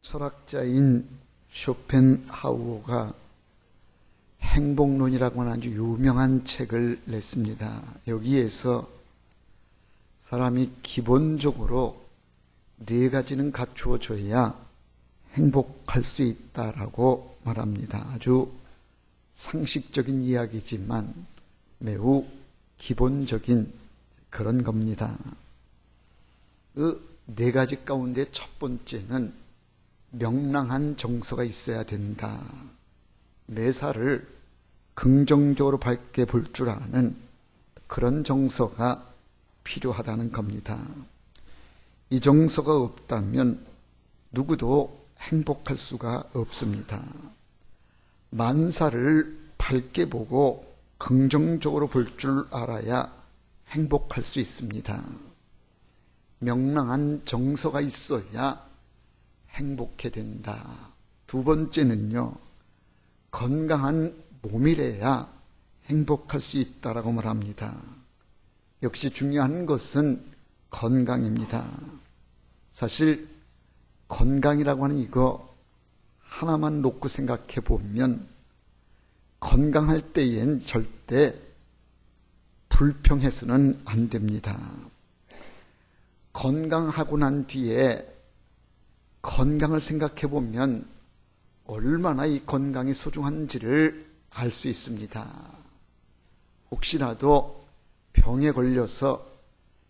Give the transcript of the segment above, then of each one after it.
철학자인 쇼펜하우어가 행복론이라고 하는 아주 유명한 책을 냈습니다. 여기에서 사람이 기본적으로 네 가지는 갖추어져야 행복할 수 있다라고 말합니다. 아주 상식적인 이야기지만 매우 기본적인 그런 겁니다. 그 네 가지 가운데 첫 번째는 명랑한 정서가 있어야 된다. 매사를 긍정적으로 밝게 볼 줄 아는 그런 정서가 필요하다는 겁니다. 이 정서가 없다면 누구도 행복할 수가 없습니다. 만사를 밝게 보고 긍정적으로 볼 줄 알아야 행복할 수 있습니다. 명랑한 정서가 있어야 행복해 된다. 두 번째는요, 건강한 몸이래야 행복할 수 있다라고 말합니다. 역시 중요한 것은 건강입니다. 사실 건강이라고 하는 이거 하나만 놓고 생각해 보면 건강할 때엔 절대 불평해서는 안 됩니다. 건강하고 난 뒤에 건강을 생각해 보면 얼마나 이 건강이 소중한지를 알 수 있습니다. 혹시라도 병에 걸려서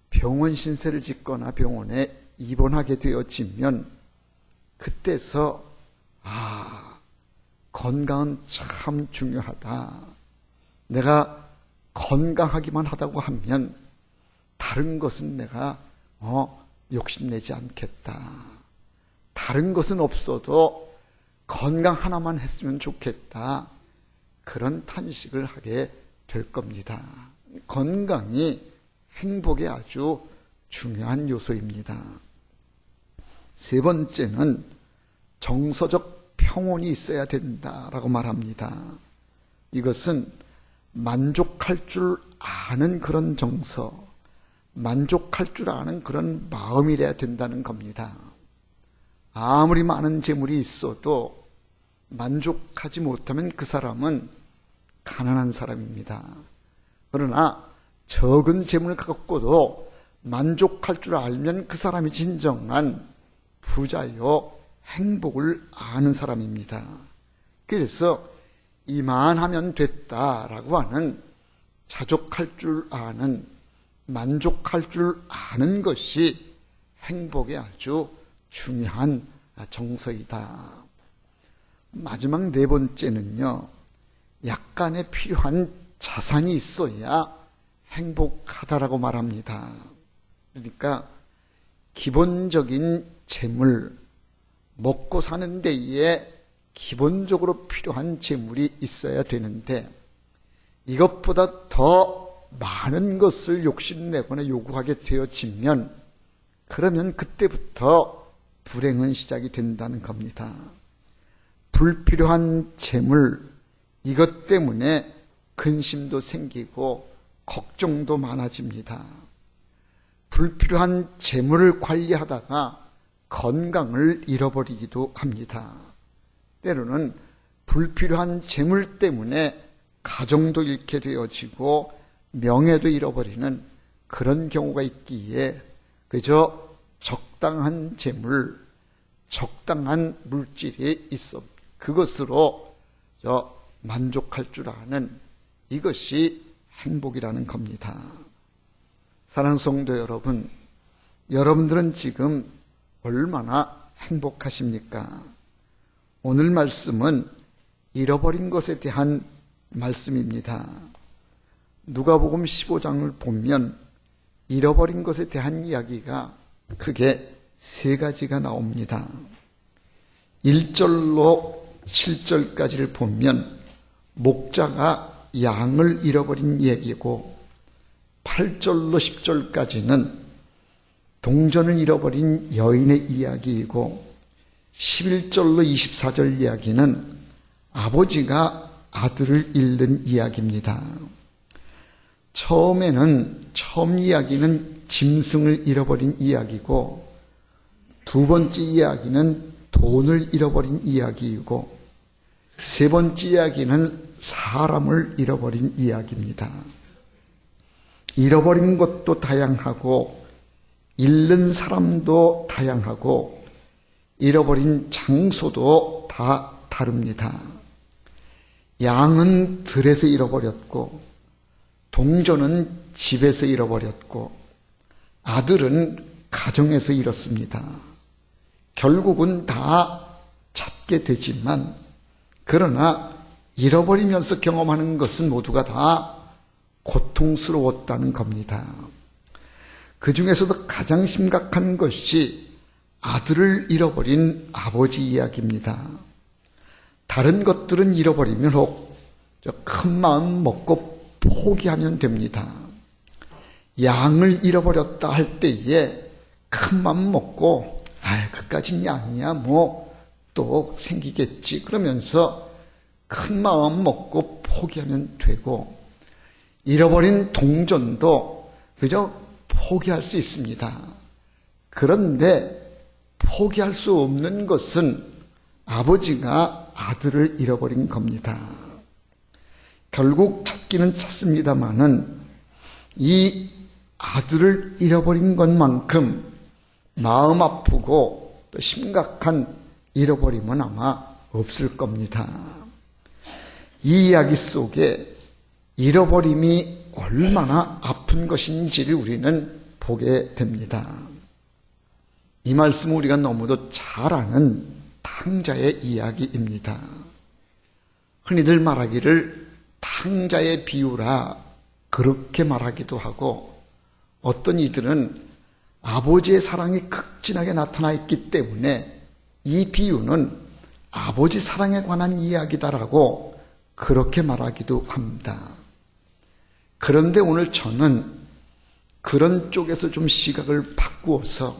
병원 신세를 짓거나 병원에 입원하게 되어지면 그때서 건강은 참 중요하다. 내가 건강하기만 하다고 하면 다른 것은 내가 욕심내지 않겠다. 다른 것은 없어도 건강 하나만 했으면 좋겠다. 그런 탄식을 하게 될 겁니다. 건강이 행복의 아주 중요한 요소입니다. 세 번째는 정서적 평온이 있어야 된다라고 말합니다. 이것은 만족할 줄 아는 그런 정서, 만족할 줄 아는 그런 마음이래야 된다는 겁니다. 아무리 많은 재물이 있어도 만족하지 못하면 그 사람은 가난한 사람입니다. 그러나 적은 재물을 갖고도 만족할 줄 알면 그 사람이 진정한 부자요, 행복을 아는 사람입니다. 그래서 이만하면 됐다라고 하는 자족할 줄 아는, 만족할 줄 아는 것이 행복의 아주 중요한 정서이다. 마지막 네 번째는요, 약간의 필요한 자산이 있어야 행복하다라고 말합니다. 그러니까 기본적인 재물, 먹고 사는 데에 기본적으로 필요한 재물이 있어야 되는데 이것보다 더 많은 것을 욕심내거나 요구하게 되어지면 그러면 그때부터 불행은 시작이 된다는 겁니다. 불필요한 재물, 이것 때문에 근심도 생기고 걱정도 많아집니다. 불필요한 재물을 관리하다가 건강을 잃어버리기도 합니다. 때로는 불필요한 재물 때문에 가정도 잃게 되어지고 명예도 잃어버리는 그런 경우가 있기에 그저 적당한 재물, 적당한 물질이 있어 그것으로 만족할 줄 아는 이것이 행복이라는 겁니다. 사랑하는 성도 여러분, 여러분들은 지금 얼마나 행복하십니까? 오늘 말씀은 잃어버린 것에 대한 말씀입니다. 누가복음 15장을 보면 잃어버린 것에 대한 이야기가 크게 세 가지가 나옵니다. 1절로 7절까지를 보면 목자가 양을 잃어버린 얘기고 8절로 10절까지는 동전을 잃어버린 여인의 이야기이고 11절로 24절 이야기는 아버지가 아들을 잃는 이야기입니다. 처음 이야기는 짐승을 잃어버린 이야기고 두 번째 이야기는 돈을 잃어버린 이야기이고, 세 번째 이야기는 사람을 잃어버린 이야기입니다. 잃어버린 것도 다양하고 잃는 사람도 다양하고 잃어버린 장소도 다 다릅니다. 양은 들에서 잃어버렸고 동전은 집에서 잃어버렸고 아들은 가정에서 잃었습니다. 결국은 다 찾게 되지만 그러나 잃어버리면서 경험하는 것은 모두가 다 고통스러웠다는 겁니다. 그 중에서도 가장 심각한 것이 아들을 잃어버린 아버지 이야기입니다. 다른 것들은 잃어버리면 혹 큰 마음 먹고 포기하면 됩니다. 양을 잃어버렸다 할 때에 큰 마음 먹고 그까진 양이야 뭐 또 생기겠지 그러면서 큰 마음 먹고 포기하면 되고, 잃어버린 동전도 그저 포기할 수 있습니다. 그런데 포기할 수 없는 것은 아버지가 아들을 잃어버린 겁니다. 결국 찾기는 찾습니다마는 이 아들을 잃어버린 것만큼 마음 아프고 또 심각한 잃어버림은 아마 없을 겁니다. 이 이야기 속에 잃어버림이 얼마나 아픈 것인지를 우리는 보게 됩니다. 이 말씀은 우리가 너무도 잘 아는 탕자의 이야기입니다. 흔히들 말하기를 탕자의 비유라 그렇게 말하기도 하고, 어떤 이들은 아버지의 사랑이 극진하게 나타나 있기 때문에 이 비유는 아버지 사랑에 관한 이야기다라고 그렇게 말하기도 합니다. 그런데 오늘 저는 그런 쪽에서 좀 시각을 바꾸어서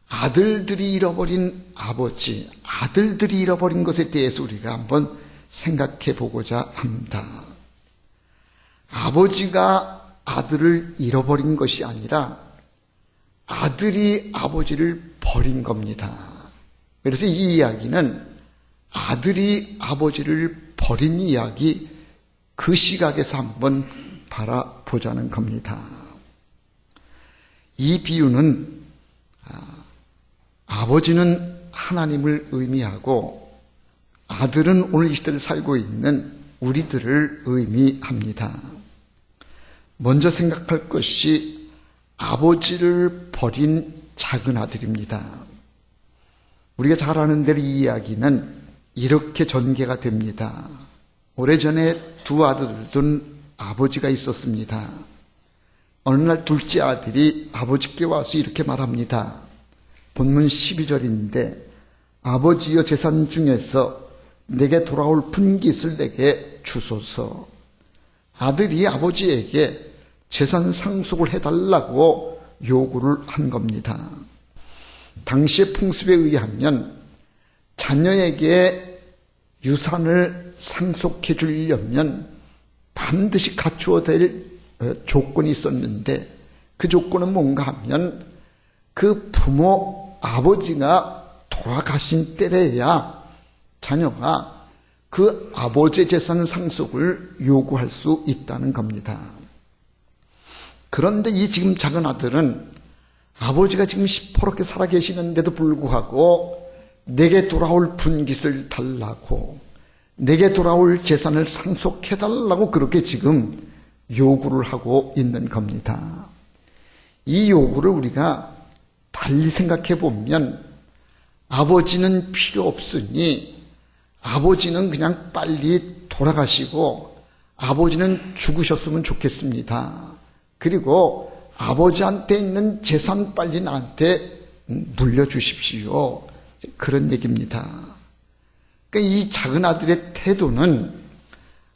아들들이 잃어버린 아버지, 아들들이 잃어버린 것에 대해서 우리가 한번 생각해 보고자 합니다. 아버지가 아들을 잃어버린 것이 아니라 아들이 아버지를 버린 겁니다. 그래서 이 이야기는 아들이 아버지를 버린 이야기, 그 시각에서 한번 바라보자는 겁니다. 이 비유는 아버지는 하나님을 의미하고 아들은 오늘 이 시대를 살고 있는 우리들을 의미합니다. 먼저 생각할 것이 아버지를 버린 작은 아들입니다. 우리가 잘 아는 대로 이 이야기는 이렇게 전개가 됩니다. 오래전에 두 아들을 둔 아버지가 있었습니다. 어느 날 둘째 아들이 아버지께 와서 이렇게 말합니다. 본문 12절인데 아버지여 재산 중에서 내게 돌아올 분깃을 내게 주소서. 아들이 아버지에게 재산 상속을 해달라고 요구를 한 겁니다. 당시의 풍습에 의하면 자녀에게 유산을 상속해 주려면 반드시 갖추어야 될 조건이 있었는데, 그 조건은 뭔가 하면 그 부모 아버지가 돌아가신 때래야 자녀가 그 아버지의 재산 상속을 요구할 수 있다는 겁니다. 그런데 이 지금 작은 아들은 아버지가 지금 시퍼렇게 살아계시는데도 불구하고 내게 돌아올 분깃을 달라고, 내게 돌아올 재산을 상속해달라고 그렇게 지금 요구를 하고 있는 겁니다. 이 요구를 우리가 달리 생각해 보면 아버지는 필요 없으니 아버지는 그냥 빨리 돌아가시고 아버지는 죽으셨으면 좋겠습니다. 그리고 아버지한테 있는 재산 빨리 나한테 물려주십시오. 그런 얘기입니다. 그러니까 이 작은 아들의 태도는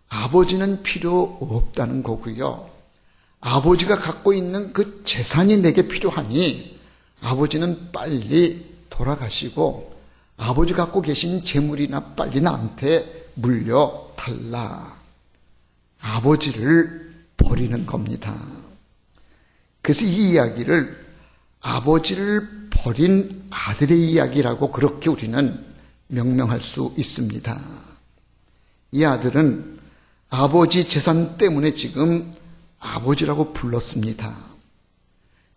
아버지는 필요 없다는 거고요. 아버지가 갖고 있는 그 재산이 내게 필요하니 아버지는 빨리 돌아가시고 아버지 갖고 계신 재물이나 빨리 나한테 물려달라. 아버지를 버리는 겁니다. 그래서 이 이야기를 아버지를 버린 아들의 이야기라고 그렇게 우리는 명명할 수 있습니다. 이 아들은 아버지 재산 때문에 지금 아버지라고 불렀습니다.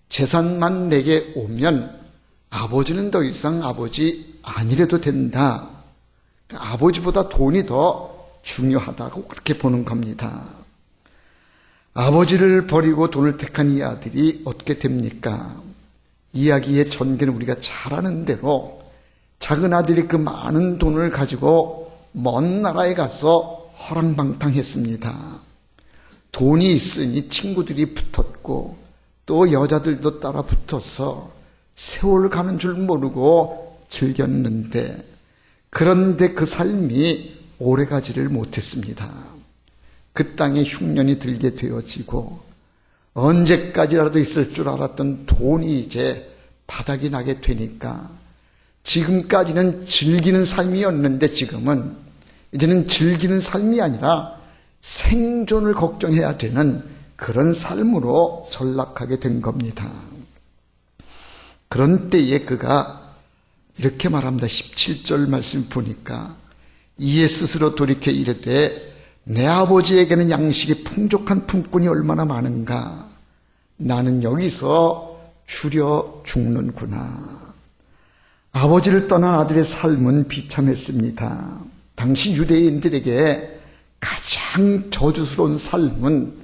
재산만 내게 오면 아버지는 더 이상 아버지 아니래도 된다. 아버지보다 돈이 더 중요하다고 그렇게 보는 겁니다. 아버지를 버리고 돈을 택한 이 아들이 어떻게 됩니까? 이야기의 전개는 우리가 잘 아는 대로 작은 아들이 그 많은 돈을 가지고 먼 나라에 가서 허랑방탕했습니다. 돈이 있으니 친구들이 붙었고 또 여자들도 따라 붙어서 세월 가는 줄 모르고 즐겼는데, 그런데 그 삶이 오래가지를 못했습니다. 그 땅에 흉년이 들게 되어지고 언제까지라도 있을 줄 알았던 돈이 이제 바닥이 나게 되니까, 지금까지는 즐기는 삶이었는데 지금은 이제는 즐기는 삶이 아니라 생존을 걱정해야 되는 그런 삶으로 전락하게 된 겁니다. 그런 때에 그가 이렇게 말합니다. 17절 말씀 보니까 이에 스스로 돌이켜 이르되 내 아버지에게는 양식이 풍족한 품꾼이 얼마나 많은가. 나는 여기서 줄여 죽는구나. 아버지를 떠난 아들의 삶은 비참했습니다. 당시 유대인들에게 가장 저주스러운 삶은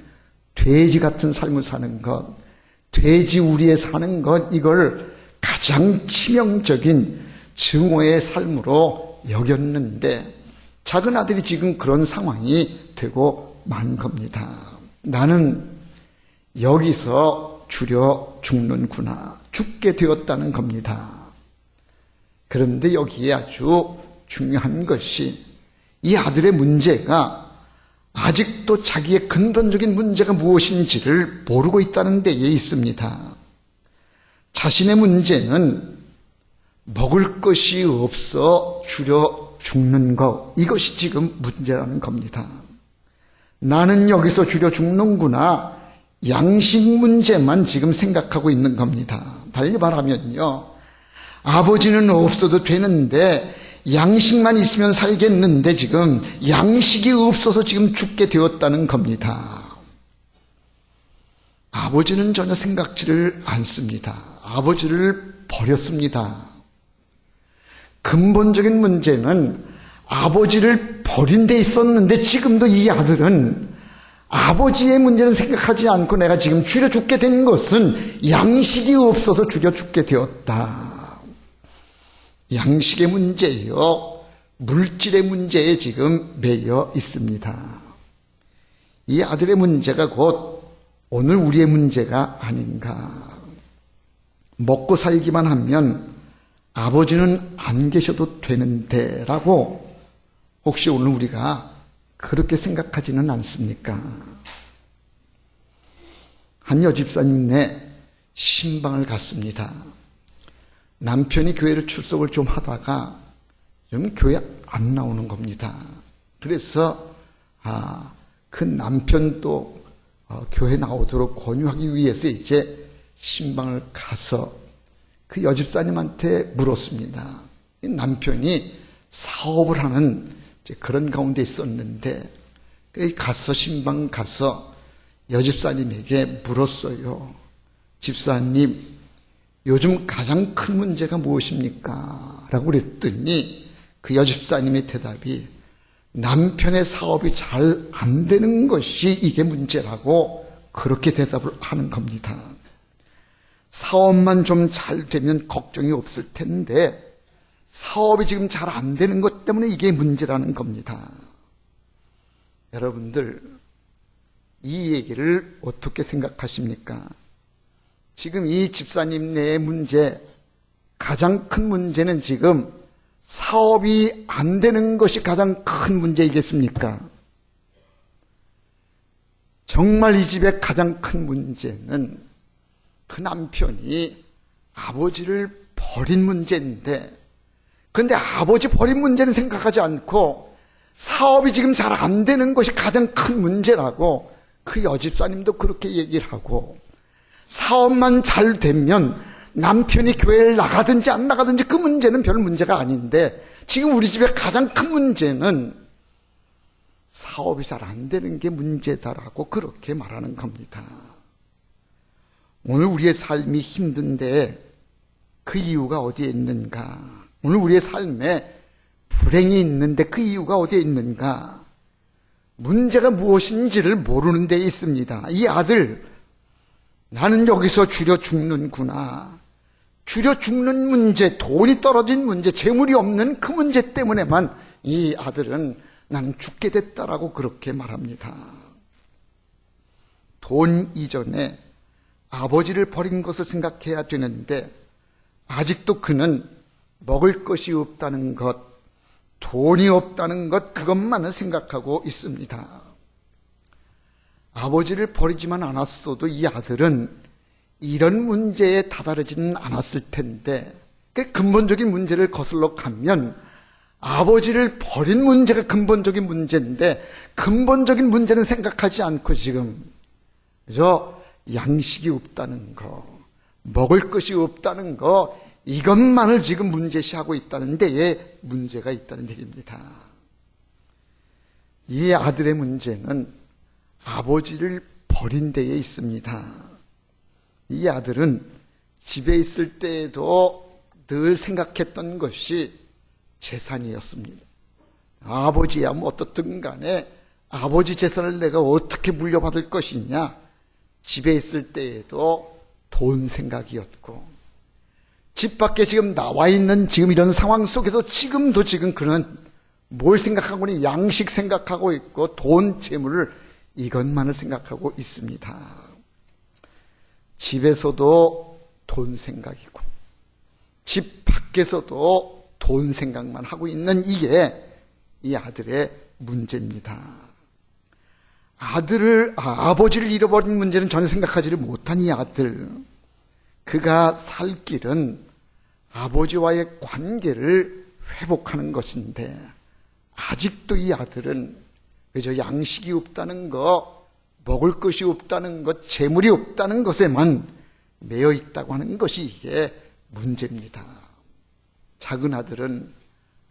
돼지 같은 삶을 사는 것, 돼지 우리에 사는 것, 이걸 가장 치명적인 증오의 삶으로 여겼는데, 작은 아들이 지금 그런 상황이 되고 만 겁니다. 나는 여기서 줄여 죽는구나. 죽게 되었다는 겁니다. 그런데 여기에 아주 중요한 것이, 이 아들의 문제가 아직도 자기의 근본적인 문제가 무엇인지를 모르고 있다는 데에 있습니다. 자신의 문제는 먹을 것이 없어 줄여 죽는 것, 이것이 지금 문제라는 겁니다. 나는 여기서 줄여 죽는구나. 양식 문제만 지금 생각하고 있는 겁니다. 달리 말하면요, 아버지는 없어도 되는데 양식만 있으면 살겠는데 지금 양식이 없어서 지금 죽게 되었다는 겁니다. 아버지는 전혀 생각지를 않습니다. 아버지를 버렸습니다. 근본적인 문제는 아버지를 버린 데 있었는데, 지금도 이 아들은 아버지의 문제는 생각하지 않고 내가 지금 줄여 죽게 된 것은 양식이 없어서 줄여 죽게 되었다. 양식의 문제요, 물질의 문제에 지금 매여 있습니다. 이 아들의 문제가 곧 오늘 우리의 문제가 아닌가. 먹고 살기만 하면 아버지는 안 계셔도 되는데 라고 혹시 오늘 우리가 그렇게 생각하지는 않습니까? 한 여집사님네 신방을 갔습니다. 남편이 교회를 출석을 좀 하다가 좀 교회 안 나오는 겁니다. 그래서 그 남편도 교회 나오도록 권유하기 위해서 이제 신방을 가서 그 여집사님한테 물었습니다. 남편이 사업을 하는 그런 가운데 있었는데, 가서 신방 가서 여집사님에게 물었어요. 집사님, 요즘 가장 큰 문제가 무엇입니까? 라고 그랬더니 그 여집사님의 대답이 남편의 사업이 잘 안 되는 것이 이게 문제라고 그렇게 대답을 하는 겁니다. 사업만 좀 잘 되면 걱정이 없을 텐데 사업이 지금 잘 안 되는 것 때문에 이게 문제라는 겁니다. 여러분들, 이 얘기를 어떻게 생각하십니까? 지금 이 집사님네의 문제, 가장 큰 문제는 지금 사업이 안 되는 것이 가장 큰 문제이겠습니까? 정말 이 집의 가장 큰 문제는 그 남편이 아버지를 버린 문제인데, 그런데 아버지 버린 문제는 생각하지 않고 사업이 지금 잘 안 되는 것이 가장 큰 문제라고 그 여집사님도 그렇게 얘기를 하고, 사업만 잘 되면 남편이 교회를 나가든지 안 나가든지 그 문제는 별 문제가 아닌데, 지금 우리 집의 가장 큰 문제는 사업이 잘 안 되는 게 문제다라고 그렇게 말하는 겁니다. 오늘 우리의 삶이 힘든데 그 이유가 어디에 있는가? 오늘 우리의 삶에 불행이 있는데 그 이유가 어디에 있는가? 문제가 무엇인지를 모르는 데 있습니다. 이 아들, 나는 여기서 줄여 죽는구나. 줄여 죽는 문제, 돈이 떨어진 문제, 재물이 없는 그 문제 때문에만 이 아들은 나는 죽게 됐다라고 그렇게 말합니다. 돈 이전에 아버지를 버린 것을 생각해야 되는데 아직도 그는 먹을 것이 없다는 것, 돈이 없다는 것, 그것만을 생각하고 있습니다. 아버지를 버리지만 않았어도 이 아들은 이런 문제에 다다르지는 않았을 텐데, 그 근본적인 문제를 거슬러 가면 아버지를 버린 문제가 근본적인 문제인데, 근본적인 문제는 생각하지 않고 지금 그저 양식이 없다는 거, 먹을 것이 없다는 거, 이것만을 지금 문제시하고 있다는 데에 문제가 있다는 얘기입니다. 이 아들의 문제는 아버지를 버린 데에 있습니다. 이 아들은 집에 있을 때에도 늘 생각했던 것이 재산이었습니다. 아버지야 뭐 어떻든 간에 아버지 재산을 내가 어떻게 물려받을 것이냐, 집에 있을 때에도 돈 생각이었고, 집 밖에 지금 나와 있는 지금 이런 상황 속에서 지금도 지금 그는 뭘 생각하고는 양식 생각하고 있고 돈, 재물을 이것만을 생각하고 있습니다. 집에서도 돈 생각이고 집 밖에서도 돈 생각만 하고 있는 이게 이 아들의 문제입니다. 아버지를 잃어버린 문제는 전혀 생각하지를 못한 이 아들, 그가 살 길은 아버지와의 관계를 회복하는 것인데, 아직도 이 아들은 그저 양식이 없다는 것, 먹을 것이 없다는 것, 재물이 없다는 것에만 매여 있다고 하는 것이 이게 문제입니다. 작은 아들은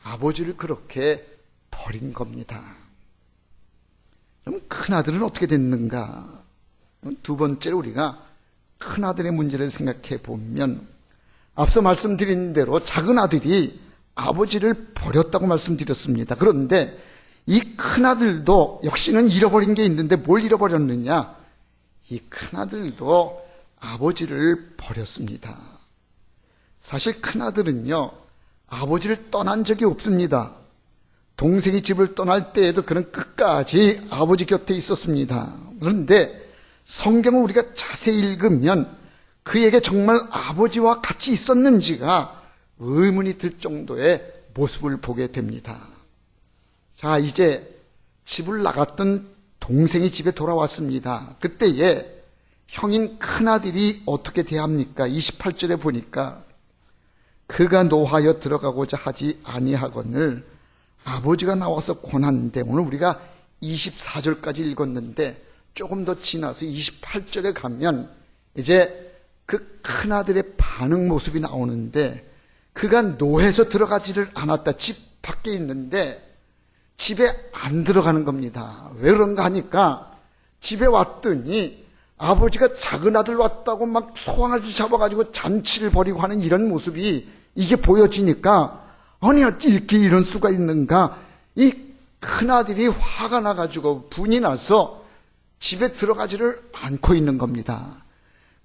아버지를 그렇게 버린 겁니다. 그럼 큰 아들은 어떻게 됐는가? 두 번째로 우리가 큰 아들의 문제를 생각해 보면, 앞서 말씀드린 대로 작은 아들이 아버지를 버렸다고 말씀드렸습니다. 그런데 이 큰 아들도 역시는 잃어버린 게 있는데 뭘 잃어버렸느냐? 이 큰 아들도 아버지를 버렸습니다. 사실 큰 아들은요, 아버지를 떠난 적이 없습니다. 동생이 집을 떠날 때에도 그는 끝까지 아버지 곁에 있었습니다. 그런데 성경을 우리가 자세히 읽으면 그에게 정말 아버지와 같이 있었는지가 의문이 들 정도의 모습을 보게 됩니다. 자, 이제 집을 나갔던 동생이 집에 돌아왔습니다. 그때에 형인 큰아들이 어떻게 대합니까? 28절에 보니까 그가 노하여 들어가고자 하지 아니하거늘 아버지가 나와서 권한대. 오늘 우리가 24절까지 읽었는데 조금 더 지나서 28절에 가면 이제 그 큰아들의 반응 모습이 나오는데, 그가 노해서 들어가지를 않았다. 집 밖에 있는데 집에 안 들어가는 겁니다. 왜 그런가 하니까 집에 왔더니 아버지가 작은 아들 왔다고 막 소강아지 잡아가지고 잔치를 벌이고 하는 이런 모습이 이게 보여지니까, 아니 이렇게 이런 수가 있는가? 이 큰아들이 화가 나가지고 분이 나서 집에 들어가지를 않고 있는 겁니다.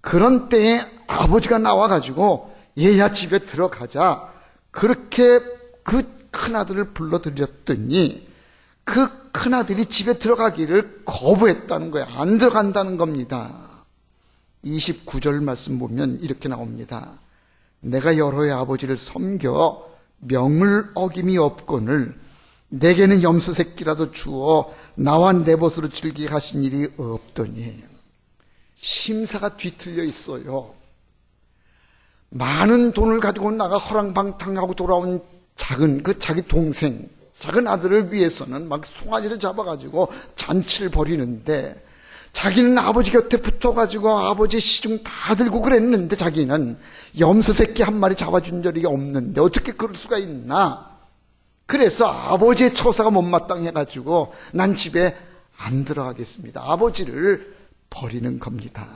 그런 때에 아버지가 나와가지고 얘야 집에 들어가자, 그렇게 그 큰아들을 불러들였더니 그 큰아들이 집에 들어가기를 거부했다는 거예요. 안 들어간다는 겁니다. 29절 말씀 보면 이렇게 나옵니다. 내가 여러 해 아버지를 섬겨 명을 어김이 없거늘 내게는 염소 새끼라도 주어 나와 내 벗으로 즐기게 하신 일이 없더니. 심사가 뒤틀려 있어요. 많은 돈을 가지고 나가 허랑방탕하고 돌아온 자기 동생, 작은 아들을 위해서는 막 송아지를 잡아가지고 잔치를 벌이는데, 자기는 아버지 곁에 붙어가지고 아버지 시중 다 들고 그랬는데 자기는 염소 새끼 한 마리 잡아준 적이 없는데 어떻게 그럴 수가 있나? 그래서 아버지의 처사가 못마땅해가지고 난 집에 안 들어가겠습니다. 아버지를 버리는 겁니다.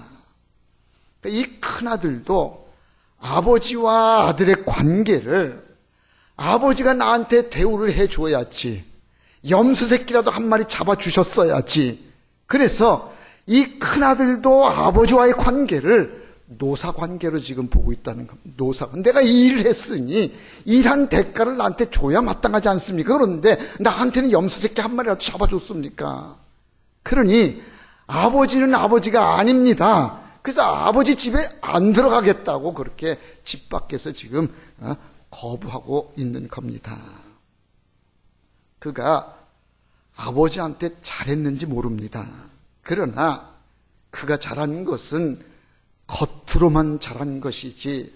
이 큰아들도 아버지와 아들의 관계를 아버지가 나한테 대우를 해줘야지, 염소 새끼라도 한 마리 잡아주셨어야지. 그래서 이 큰아들도 아버지와의 관계를 노사관계로 지금 보고 있다는 겁니다. 노사. 내가 이 일을 했으니 일한 대가를 나한테 줘야 마땅하지 않습니까? 그런데 나한테는 염소 새끼 한 마리라도 잡아줬습니까? 그러니 아버지는 아버지가 아닙니다. 그래서 아버지 집에 안 들어가겠다고 그렇게 집 밖에서 지금 거부하고 있는 겁니다. 그가 아버지한테 잘했는지 모릅니다. 그러나 그가 잘한 것은 겉으로만 잘한 것이지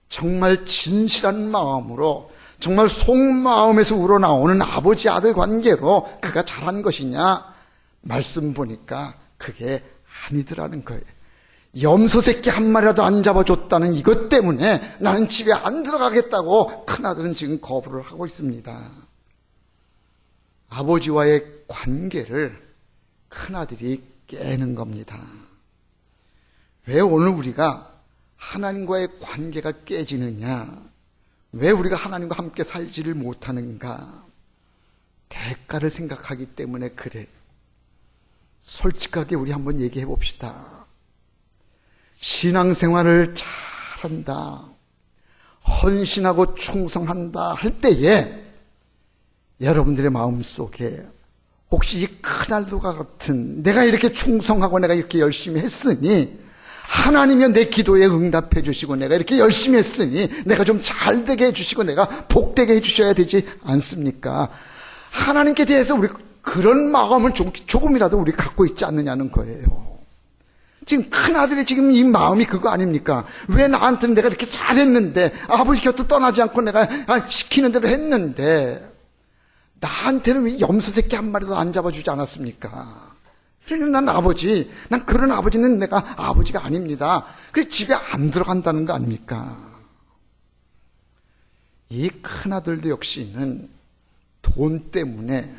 정말 진실한 마음으로, 정말 속마음에서 우러나오는 아버지 아들 관계로 그가 잘한 것이냐? 말씀 보니까 그게 아니더라는 거예요. 염소 새끼 한 마리라도 안 잡아줬다는 이것 때문에 나는 집에 안 들어가겠다고 큰아들은 지금 거부를 하고 있습니다. 아버지와의 관계를 큰아들이 깨는 겁니다. 왜 오늘 우리가 하나님과의 관계가 깨지느냐? 왜 우리가 하나님과 함께 살지를 못하는가? 대가를 생각하기 때문에 그래. 솔직하게 우리 한번 얘기해 봅시다. 신앙생활을 잘한다, 헌신하고 충성한다 할 때에 여러분들의 마음속에 혹시 이 큰아들과 같은, 내가 이렇게 충성하고 내가 이렇게 열심히 했으니 하나님이 내 기도에 응답해 주시고 내가 이렇게 열심히 했으니 내가 좀 잘되게 해주시고 내가 복되게 해주셔야 되지 않습니까? 하나님께 대해서 우리 그런 마음을 조금이라도 우리 갖고 있지 않느냐는 거예요. 지금 큰아들이 지금 이 마음이 그거 아닙니까? 왜 나한테는 내가 이렇게 잘했는데, 아버지 곁을 떠나지 않고 내가 시키는 대로 했는데 나한테는 왜 염소 새끼 한 마리도 안 잡아주지 않았습니까? 그러니까 난 그런 아버지는 내가 아버지가 아닙니다. 그 집에 안 들어간다는 거 아닙니까? 이 큰아들도 역시는 돈 때문에,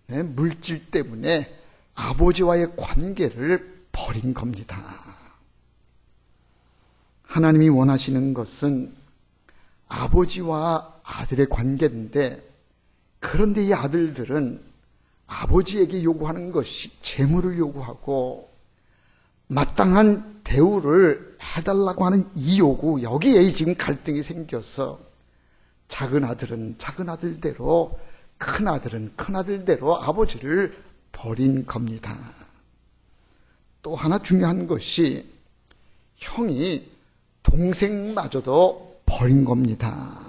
물질 때문에 아버지와의 관계를 버린 겁니다. 하나님이 원하시는 것은 아버지와 아들의 관계인데, 그런데 이 아들들은 아버지에게 요구하는 것이 재물을 요구하고 마땅한 대우를 해달라고 하는 이 요구, 여기에 지금 갈등이 생겨서 작은 아들은 작은 아들대로, 큰 아들은 큰 아들대로 아버지를 버린 겁니다. 또 하나 중요한 것이 형이 동생마저도 버린 겁니다.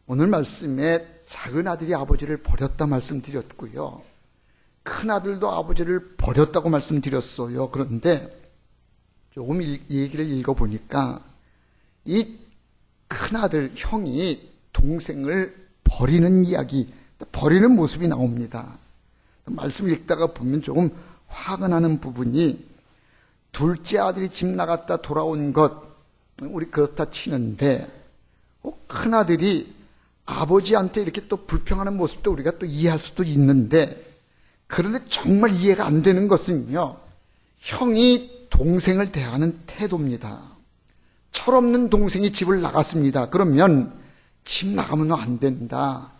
오늘 말씀에 작은 아들이 아버지를 버렸다 말씀드렸고요, 큰 아들도 아버지를 버렸다고 말씀드렸어요. 그런데 조금 이 얘기를 읽어보니까 이 큰 아들 형이 동생을 버리는 이야기, 버리는 모습이 나옵니다. 말씀 읽다가 보면 조금 화가 나는 부분이, 둘째 아들이 집 나갔다 돌아온 것 우리 그렇다 치는데 큰 아들이 아버지한테 이렇게 또 불평하는 모습도 우리가 또 이해할 수도 있는데, 그런데 정말 이해가 안 되는 것은요, 형이 동생을 대하는 태도입니다. 철없는 동생이 집을 나갔습니다. 그러면 집 나가면 안 된다.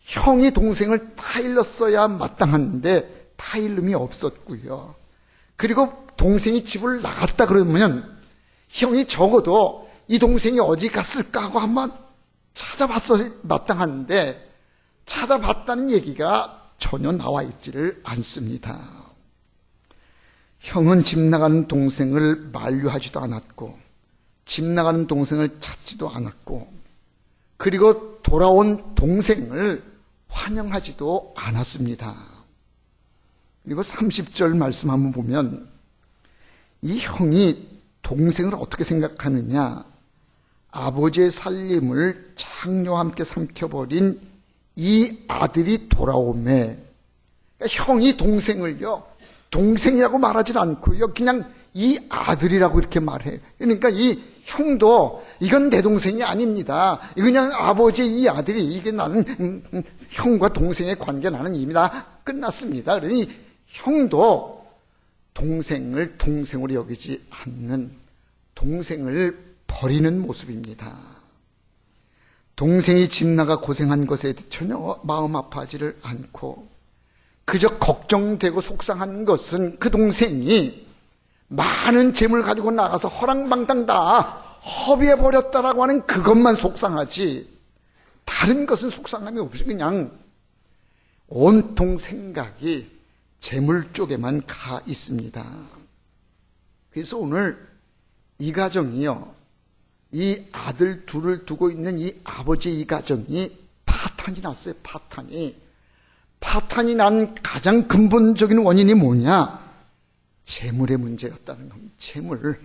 형이 동생을 타일렀어야 마땅한데 타일름이 없었고요. 그리고 동생이 집을 나갔다 그러면 형이 적어도 이 동생이 어디 갔을까 하고 한번 찾아봤어야 마땅한데 찾아봤다는 얘기가 전혀 나와 있지를 않습니다. 형은 집 나가는 동생을 만류하지도 않았고 집 나가는 동생을 찾지도 않았고, 그리고 돌아온 동생을 환영하지도 않았습니다. 그리고 30절 말씀 한번 보면 이 형이 동생을 어떻게 생각하느냐, 아버지의 살림을 창녀와 함께 삼켜버린 이 아들이 돌아오매, 그러니까 형이 동생을요 동생이라고 말하지 않고요. 그냥 이 아들이라고 이렇게 말해요. 그러니까 이 형도 이건 내 동생이 아닙니다. 그냥 아버지의 이 아들이 이게 나는 형과 동생의 관계 나는 이미 다 끝났습니다. 그러니 형도 동생을 동생으로 여기지 않는 동생을 버리는 모습입니다. 동생이 집 나가 고생한 것에 전혀 마음 아파하지를 않고 그저 걱정되고 속상한 것은 그 동생이 많은 재물 가지고 나가서 허랑방탕 다 허비해버렸다라고 하는 그것만 속상하지 다른 것은 속상함이 없이 그냥 온통 생각이 재물 쪽에만 가 있습니다. 그래서 오늘 이 가정이요, 이 아들 둘을 두고 있는 이 아버지 이 가정이 파탄이 났어요. 파탄이 난 가장 근본적인 원인이 뭐냐? 재물의 문제였다는 겁니다. 재물.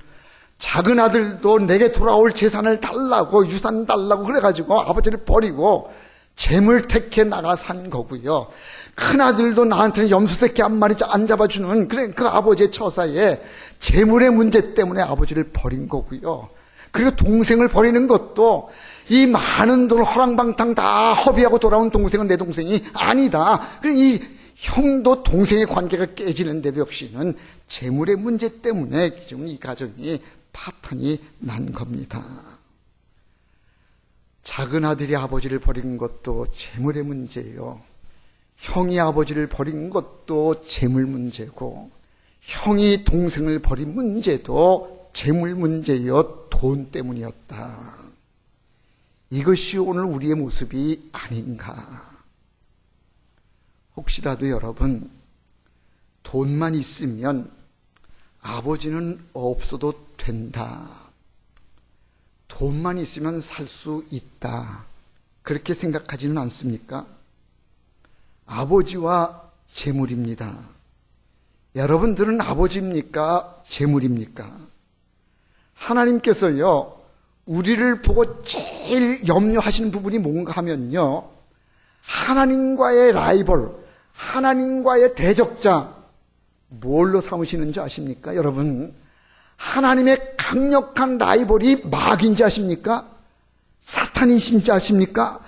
작은 아들도 내게 돌아올 재산을 달라고, 유산 달라고 그래가지고 아버지를 버리고 재물 택해 나가 산 거고요. 큰 아들도 나한테는 염소새끼 한 마리 안 잡아주는 그 아버지의 처사에 재물의 문제 때문에 아버지를 버린 거고요. 그리고 동생을 버리는 것도 이 많은 돈을 허랑방탕 다 허비하고 돌아온 동생은 내 동생이 아니다. 그리고 이 형도 동생의 관계가 깨지는 데도 없이는 재물의 문제 때문에 지금 이 가정이 파탄이 난 겁니다. 작은 아들이 아버지를 버린 것도 재물의 문제예요. 형이 아버지를 버린 것도 재물 문제고, 형이 동생을 버린 문제도 재물 문제요, 돈 때문이었다. 이것이 오늘 우리의 모습이 아닌가. 혹시라도 여러분, 돈만 있으면 아버지는 없어도 된다. 돈만 있으면 살 수 있다. 그렇게 생각하지는 않습니까? 아버지와 재물입니다. 여러분들은 아버지입니까? 재물입니까? 하나님께서요, 우리를 보고 제일 염려하시는 부분이 뭔가 하면요, 하나님과의 라이벌, 하나님과의 대적자, 뭘로 삼으시는지 아십니까? 여러분, 하나님의 강력한 라이벌이 마귀인지 아십니까? 사탄이신지 아십니까?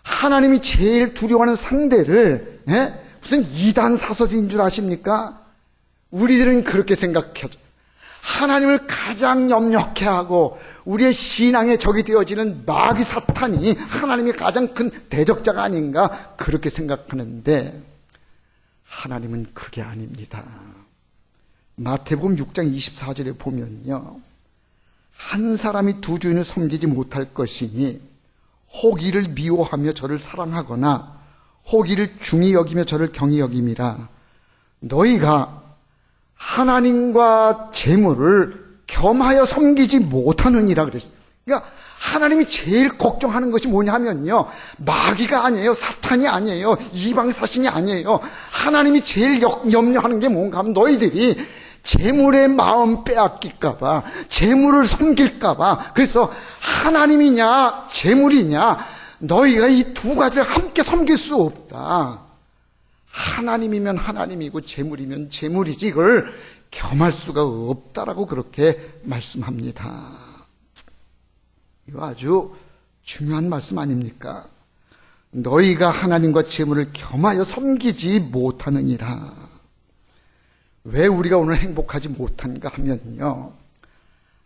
하나님이 제일 두려워하는 상대를 무슨 이단 사서지인 줄 아십니까? 우리들은 그렇게 생각하죠. 하나님을 가장 염려케 하고 우리의 신앙의 적이 되어지는 마귀 사탄이 하나님의 가장 큰 대적자가 아닌가 그렇게 생각하는데, 하나님은 그게 아닙니다. 마태복음 6장 24절에 보면요, 한 사람이 두 주인을 섬기지 못할 것이니 혹 이를 미워하며 저를 사랑하거나 혹 이를 중히 여기며 저를 경히 여김이라. 너희가 하나님과 재물을 겸하여 섬기지 못하느니라 그랬어요. 그러니까 하나님이 제일 걱정하는 것이 뭐냐 하면요, 마귀가 아니에요, 사탄이 아니에요, 이방 사신이 아니에요. 하나님이 제일 염려하는 게 뭔가 하면 너희들이 재물의 마음 빼앗길까 봐, 재물을 섬길까 봐. 그래서 하나님이냐 재물이냐, 너희가 이 두 가지를 함께 섬길 수 없다. 하나님이면 하나님이고 재물이면 재물이지 이걸 겸할 수가 없다라고 그렇게 말씀합니다. 이거 아주 중요한 말씀 아닙니까? 너희가 하나님과 재물을 겸하여 섬기지 못하느니라. 왜 우리가 오늘 행복하지 못한가 하면요,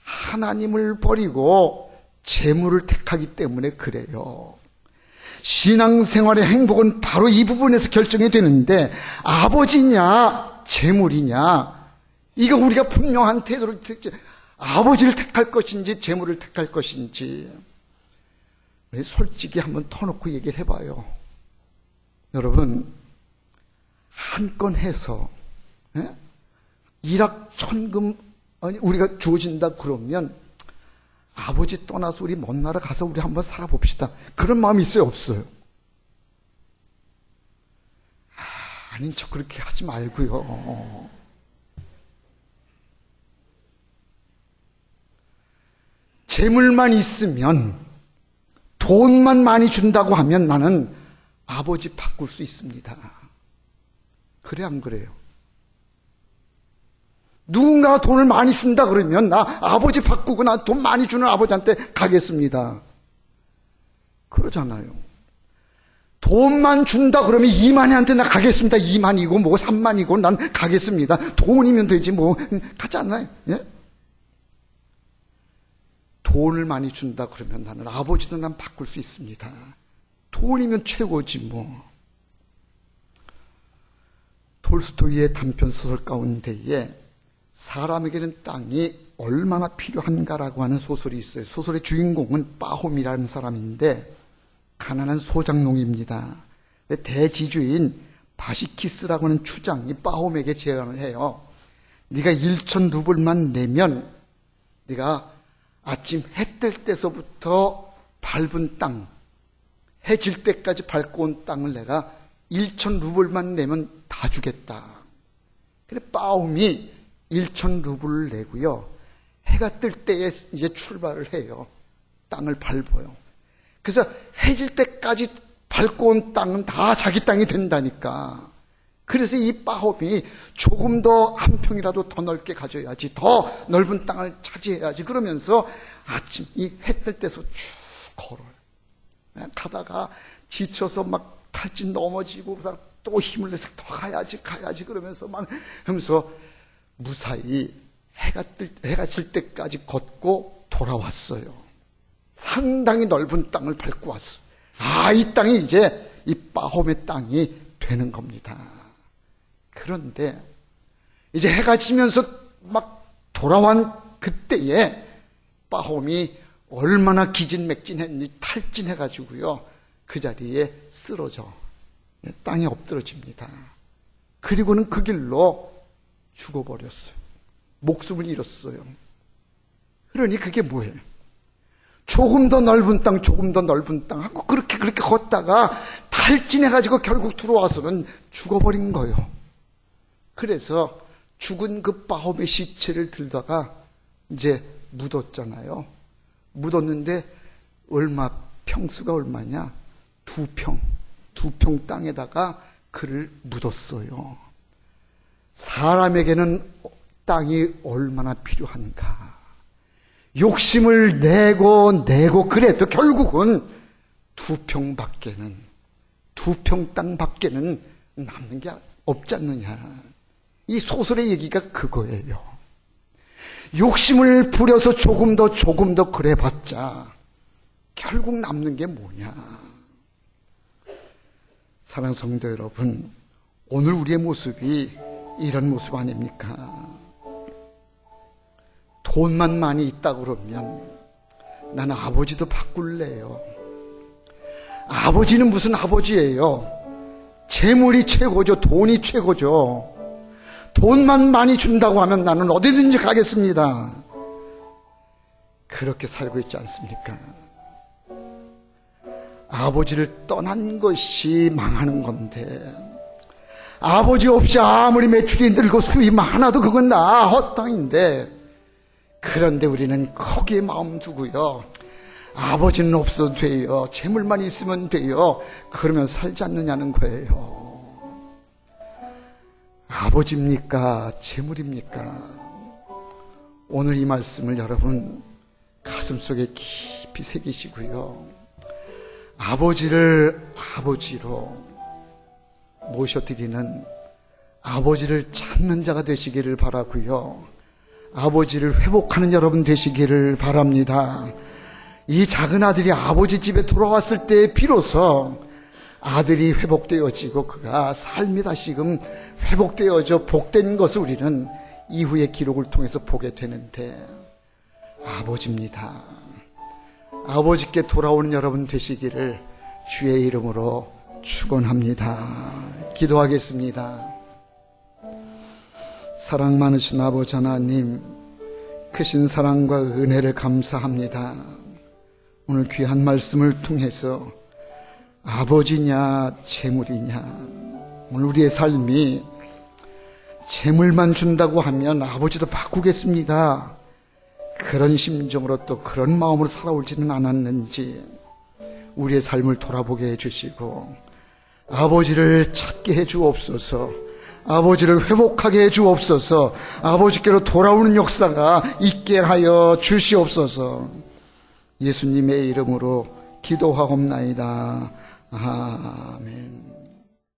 하나님을 버리고 재물을 택하기 때문에 그래요. 신앙생활의 행복은 바로 이 부분에서 결정이 되는데, 아버지냐 재물이냐, 이거 우리가 분명한 태도로 아버지를 택할 것인지 재물을 택할 것인지 솔직히 한번 터놓고 얘기를 해봐요. 여러분, 한 건 해서 일확천금 우리가 주어진다 그러면 아버지 떠나서 우리 먼 나라 가서 우리 한번 살아봅시다, 그런 마음이 있어요, 없어요? 아닌 척 그렇게 하지 말고요. 재물만 있으면, 돈만 많이 준다고 하면 나는 아버지 바꿀 수 있습니다. 그래 안 그래요? 누군가 돈을 많이 준다 그러면 나 아버지 바꾸고 나 돈 많이 주는 아버지한테 가겠습니다. 그러잖아요. 돈만 준다 그러면 이만희한테 나 가겠습니다. 2만이고 뭐 3만이고 난 가겠습니다. 돈이면 되지 뭐 가잖아요. 예? 돈을 많이 준다 그러면 나는 아버지도 난 바꿀 수 있습니다. 돈이면 최고지 뭐. 톨스토이의 단편소설 가운데에 사람에게는 땅이 얼마나 필요한가라고 하는 소설이 있어요. 소설의 주인공은 빠홈이라는 사람인데 가난한 소작농입니다. 대지주인 바시키스라고 하는 추장이 빠홈에게 제안을 해요. 네가 1,000루블만 내면 네가 아침 해 뜰 때서부터 밟은 땅, 해 질 때까지 밟고 온 땅을 내가 1,000루블만 내면 다 주겠다. 그래 빠홈이 1,000루블을 내고요. 해가 뜰 때에 이제 출발을 해요. 땅을 밟아요. 그래서 해질 때까지 밟고 온 땅은 다 자기 땅이 된다니까. 그래서 이 빠홈이 조금 더 한 평이라도 더 넓게 가져야지, 더 넓은 땅을 차지해야지 그러면서 아침 이 해 뜰 때서 쭉 걸어요. 가다가 지쳐서 막 탈진 넘어지고 또 힘을 내서 더 가야지 그러면서 막 하면서 무사히 해가 질 때까지 걷고 돌아왔어요. 상당히 넓은 땅을 밟고 왔어요. 이 땅이 이제 이 빠홈의 땅이 되는 겁니다. 그런데 이제 해가 지면서 막 돌아온 그때에 빠홈이 얼마나 기진맥진했는지 탈진해가지고요. 그 자리에 쓰러져 땅에 엎드러집니다. 그리고는 그 길로 죽어버렸어요. 목숨을 잃었어요. 그러니 그게 뭐예요? 조금 더 넓은 땅, 조금 더 넓은 땅 하고 그렇게 걷다가 탈진해가지고 결국 들어와서는 죽어버린 거예요. 그래서 죽은 그 빠홈의 시체를 들다가 이제 묻었잖아요. 묻었는데 평수가 얼마냐? 2평. 2평 땅에다가 그를 묻었어요. 사람에게는 땅이 얼마나 필요한가. 욕심을 내고 그래도 결국은 2평 땅밖에는 남는 게 없지 않느냐. 이 소설의 얘기가 그거예요. 욕심을 부려서 조금 더 그래봤자 결국 남는 게 뭐냐. 사랑하는 성도 여러분, 오늘 우리의 모습이 이런 모습 아닙니까? 돈만 많이 있다 그러면 나는 아버지도 바꿀래요. 아버지는 무슨 아버지예요? 재물이 최고죠. 돈이 최고죠. 돈만 많이 준다고 하면 나는 어디든지 가겠습니다. 그렇게 살고 있지 않습니까? 아버지를 떠난 것이 망하는 건데, 아버지 없이 아무리 매출이 늘고 수입이 많아도 그건 다 헛땅인데, 그런데 우리는 거기에 마음 두고요, 아버지는 없어도 돼요, 재물만 있으면 돼요, 그러면 살지 않느냐는 거예요. 아버지입니까? 재물입니까? 오늘 이 말씀을 여러분 가슴속에 깊이 새기시고요, 아버지를 아버지로 모셔드리는, 아버지를 찾는 자가 되시기를 바라고요, 아버지를 회복하는 여러분 되시기를 바랍니다. 이 작은 아들이 아버지 집에 돌아왔을 때 비로소 아들이 회복되어지고 그가 삶이 다시금 회복되어져 복된 것을 우리는 이후의 기록을 통해서 보게 되는데, 아버지입니다. 아버지께 돌아오는 여러분 되시기를 주의 이름으로 축원합니다. 기도하겠습니다. 사랑 많으신 아버지 하나님, 크신 사랑과 은혜를 감사합니다. 오늘 귀한 말씀을 통해서 아버지냐 재물이냐, 오늘 우리의 삶이 재물만 준다고 하면 아버지도 바꾸겠습니다, 그런 심정으로 또 그런 마음으로 살아오지는 않았는지 우리의 삶을 돌아보게 해주시고 아버지를 찾게 해주옵소서. 아버지를 회복하게 해 주옵소서. 아버지께로 돌아오는 역사가 있게 하여 주시옵소서. 예수님의 이름으로 기도하옵나이다. 아멘.